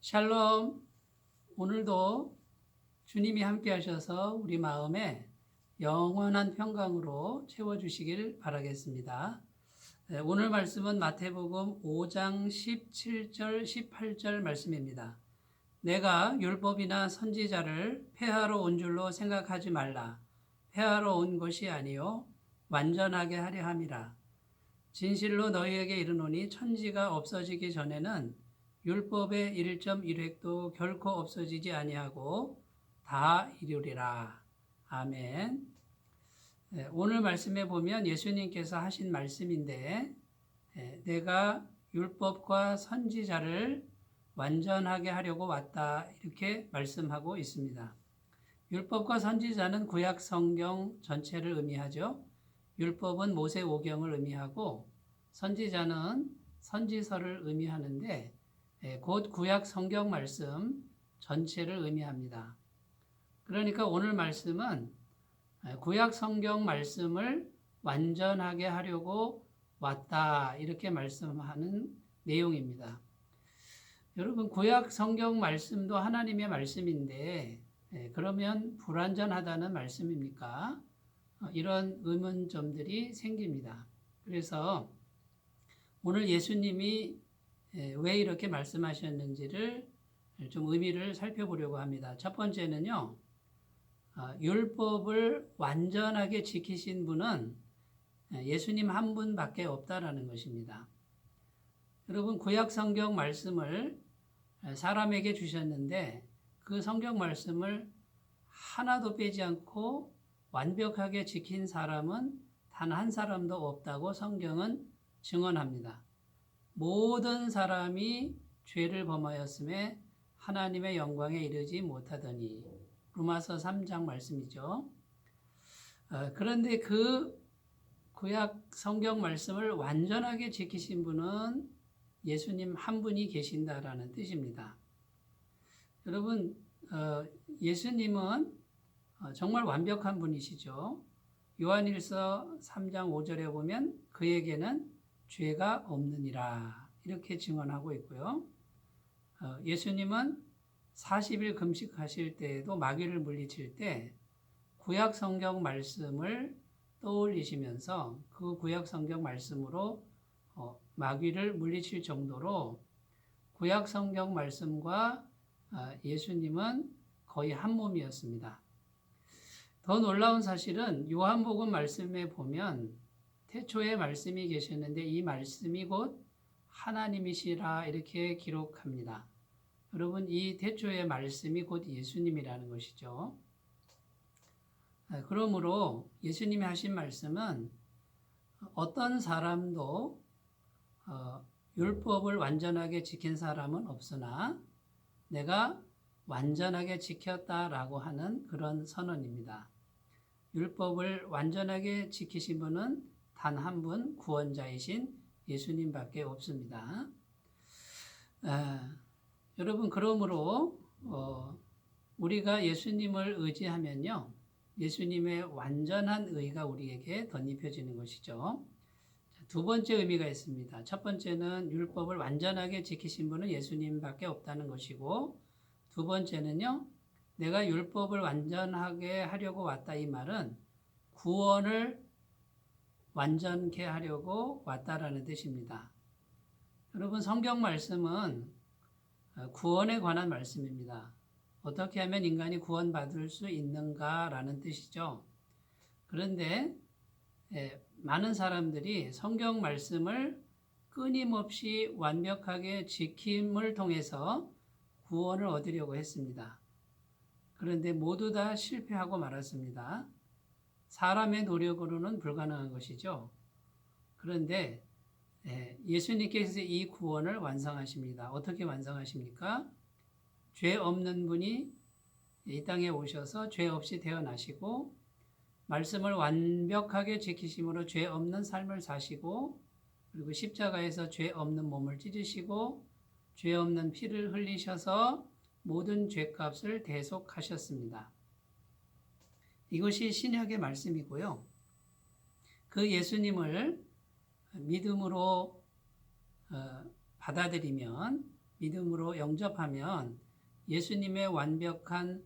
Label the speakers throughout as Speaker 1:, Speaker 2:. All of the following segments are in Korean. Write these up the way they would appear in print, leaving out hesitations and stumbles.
Speaker 1: 샬롬. 오늘도 주님이 함께 하셔서 우리 마음에 영원한 평강으로 채워주시길 바라겠습니다. 오늘 말씀은 마태복음 5장 17절 18절 말씀입니다. 내가 율법이나 선지자를 폐하러 온 줄로 생각하지 말라. 폐하러 온 것이 아니요 완전하게 하려 함이라. 진실로 너희에게 이르노니 천지가 없어지기 전에는 율법의 1.1획도 결코 없어지지 아니하고 다 이루리라. 아멘. 오늘 말씀에 보면 예수님께서 하신 말씀인데, 내가 율법과 선지자를 완전하게 하려고 왔다, 이렇게 말씀하고 있습니다. 율법과 선지자는 구약 성경 전체를 의미하죠. 율법은 모세오경을 의미하고 선지자는 선지서를 의미하는데 곧 구약 성경 말씀 전체를 의미합니다. 그러니까 오늘 말씀은 구약 성경 말씀을 완전하게 하려고 왔다, 이렇게 말씀하는 내용입니다. 여러분, 구약 성경 말씀도 하나님의 말씀인데 그러면 불완전하다는 말씀입니까? 이런 의문점들이 생깁니다. 그래서 오늘 예수님이 왜 이렇게 말씀하셨는지를 좀 의미를 살펴보려고 합니다. 첫 번째는요, 율법을 완전하게 지키신 분은 예수님 한 분밖에 없다라는 것입니다. 여러분, 구약 성경 말씀을 사람에게 주셨는데 그 성경 말씀을 하나도 빼지 않고 완벽하게 지킨 사람은 단 한 사람도 없다고 성경은 증언합니다. 모든 사람이 죄를 범하였음에 하나님의 영광에 이르지 못하더니, 로마서 3장 말씀이죠. 그런데 그 구약 성경 말씀을 완전하게 지키신 분은 예수님 한 분이 계신다라는 뜻입니다. 여러분, 예수님은 정말 완벽한 분이시죠. 요한일서 3장 5절에 보면 그에게는 죄가 없느니라, 이렇게 증언하고 있고요. 예수님은 40일 금식하실 때에도 마귀를 물리칠 때 구약 성경 말씀을 떠올리시면서 그 구약 성경 말씀으로 마귀를 물리칠 정도로 구약 성경 말씀과 예수님은 거의 한 몸이었습니다. 더 놀라운 사실은 요한복음 말씀에 보면 태초에 말씀이 계셨는데 이 말씀이 곧 하나님이시라, 이렇게 기록합니다. 여러분, 이 태초의 말씀이 곧 예수님이라는 것이죠. 그러므로 예수님이 하신 말씀은 어떤 사람도 율법을 완전하게 지킨 사람은 없으나 내가 완전하게 지켰다라고 하는 그런 선언입니다. 율법을 완전하게 지키신 분은 단 한 분, 구원자이신 예수님밖에 없습니다. 여러분, 그러므로 우리가 예수님을 의지하면요, 예수님의 완전한 의가 우리에게 덧입혀지는 것이죠. 두 번째 의미가 있습니다. 첫 번째는 율법을 완전하게 지키신 분은 예수님밖에 없다는 것이고, 두 번째는요, 내가 율법을 완전하게 하려고 왔다, 이 말은 구원을 완전케 하려고 왔다라는 뜻입니다. 여러분, 성경 말씀은 구원에 관한 말씀입니다. 어떻게 하면 인간이 구원받을 수 있는가라는 뜻이죠. 그런데 많은 사람들이 성경 말씀을 끊임없이 완벽하게 지킴을 통해서 구원을 얻으려고 했습니다. 그런데 모두 다 실패하고 말았습니다. 사람의 노력으로는 불가능한 것이죠. 그런데 예수님께서 이 구원을 완성하십니다. 어떻게 완성하십니까? 죄 없는 분이 이 땅에 오셔서 죄 없이 태어나시고 말씀을 완벽하게 지키심으로 죄 없는 삶을 사시고, 그리고 십자가에서 죄 없는 몸을 찢으시고 죄 없는 피를 흘리셔서 모든 죄값을 대속하셨습니다. 이것이 신약의 말씀이고요. 그 예수님을 믿음으로 받아들이면 믿음으로 영접하면 예수님의 완벽한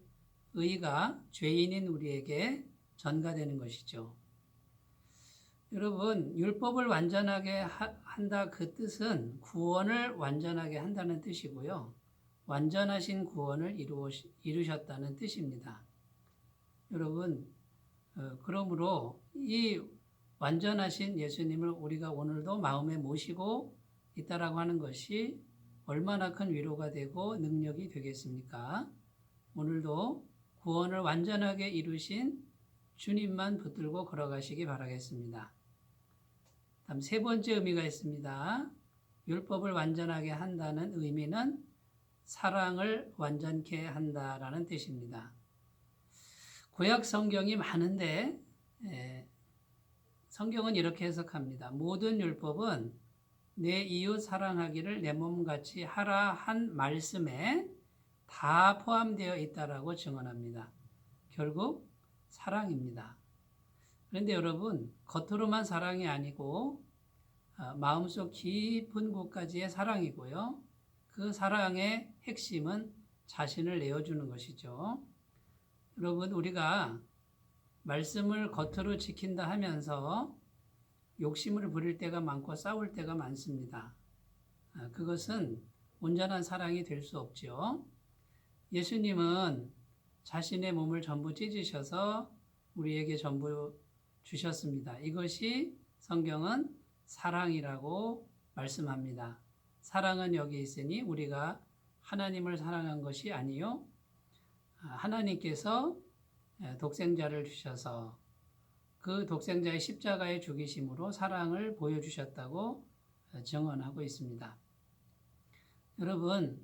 Speaker 1: 의가 죄인인 우리에게 전가되는 것이죠. 여러분, 율법을 완전하게 한다 그 뜻은 구원을 완전하게 한다는 뜻이고요. 완전하신 구원을 이루셨다는 뜻입니다. 여러분, 그러므로 이 완전하신 예수님을 우리가 오늘도 마음에 모시고 있다라고 하는 것이 얼마나 큰 위로가 되고 능력이 되겠습니까? 오늘도 구원을 완전하게 이루신 주님만 붙들고 걸어가시기 바라겠습니다. 다음 세 번째 의미가 있습니다. 율법을 완전하게 한다는 의미는 사랑을 완전케 한다라는 뜻입니다. 구약 성경이 많은데 성경은 이렇게 해석합니다. 모든 율법은 내 이웃 사랑하기를 내 몸같이 하라 한 말씀에 다 포함되어 있다라고 증언합니다. 결국 사랑입니다. 그런데 여러분, 겉으로만 사랑이 아니고 마음속 깊은 곳까지의 사랑이고요. 그 사랑의 핵심은 자신을 내어주는 것이죠. 여러분, 우리가 말씀을 겉으로 지킨다 하면서 욕심을 부릴 때가 많고 싸울 때가 많습니다. 그것은 온전한 사랑이 될 수 없죠. 예수님은 자신의 몸을 전부 찢으셔서 우리에게 전부 주셨습니다. 이것이 성경은 사랑이라고 말씀합니다. 사랑은 여기 있으니 우리가 하나님을 사랑한 것이 아니요 하나님께서 독생자를 주셔서 그 독생자의 십자가의 죽이심으로 사랑을 보여주셨다고 증언하고 있습니다. 여러분,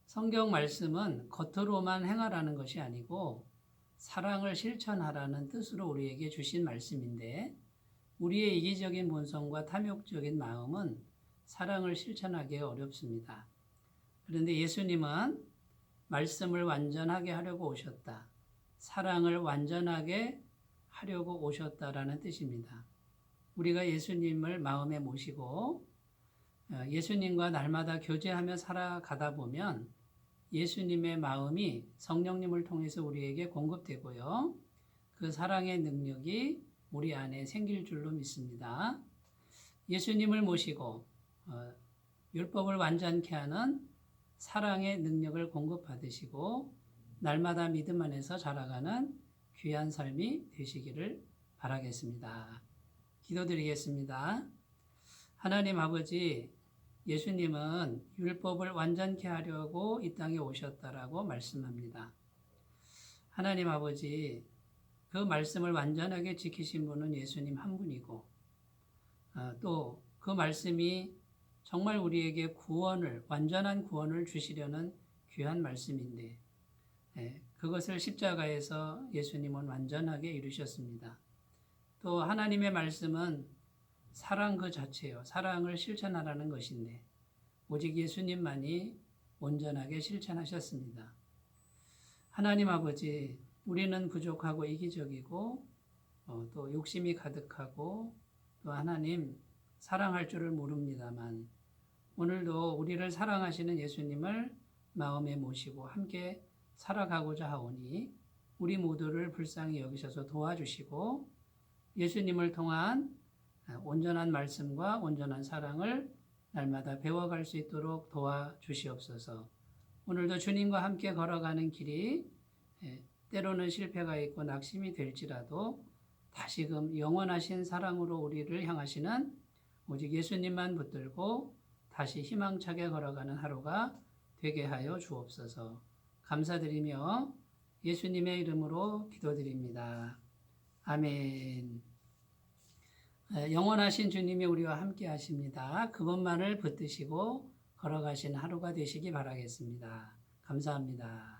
Speaker 1: 성경 말씀은 겉으로만 행하라는 것이 아니고 사랑을 실천하라는 뜻으로 우리에게 주신 말씀인데 우리의 이기적인 본성과 탐욕적인 마음은 사랑을 실천하기 어렵습니다. 그런데 예수님은 말씀을 완전하게 하려고 오셨다. 사랑을 완전하게 하려고 오셨다라는 뜻입니다. 우리가 예수님을 마음에 모시고 예수님과 날마다 교제하며 살아가다 보면 예수님의 마음이 성령님을 통해서 우리에게 공급되고요. 그 사랑의 능력이 우리 안에 생길 줄로 믿습니다. 예수님을 모시고 율법을 완전케 하는 사랑의 능력을 공급받으시고 날마다 믿음 안에서 자라가는 귀한 삶이 되시기를 바라겠습니다. 기도드리겠습니다. 하나님 아버지, 예수님은 율법을 완전케 하려고 이 땅에 오셨다라고 말씀합니다. 하나님 아버지, 그 말씀을 완전하게 지키신 분은 예수님 한 분이고 또 그 말씀이 정말 우리에게 완전한 구원을 주시려는 귀한 말씀인데 그것을 십자가에서 예수님은 완전하게 이루셨습니다. 또 하나님의 말씀은 사랑 그 자체요. 사랑을 실천하라는 것인데 오직 예수님만이 온전하게 실천하셨습니다. 하나님 아버지, 우리는 부족하고 이기적이고 또 욕심이 가득하고 또 하나님 사랑할 줄을 모릅니다만 오늘도 우리를 사랑하시는 예수님을 마음에 모시고 함께 살아가고자 하오니 우리 모두를 불쌍히 여기셔서 도와주시고 예수님을 통한 온전한 말씀과 온전한 사랑을 날마다 배워갈 수 있도록 도와주시옵소서. 오늘도 주님과 함께 걸어가는 길이 때로는 실패가 있고 낙심이 될지라도 다시금 영원하신 사랑으로 우리를 향하시는 오직 예수님만 붙들고 다시 희망차게 걸어가는 하루가 되게 하여 주옵소서. 감사드리며 예수님의 이름으로 기도드립니다. 아멘. 영원하신 주님이 우리와 함께 하십니다. 그것만을 붙드시고 걸어가신 하루가 되시기 바라겠습니다. 감사합니다.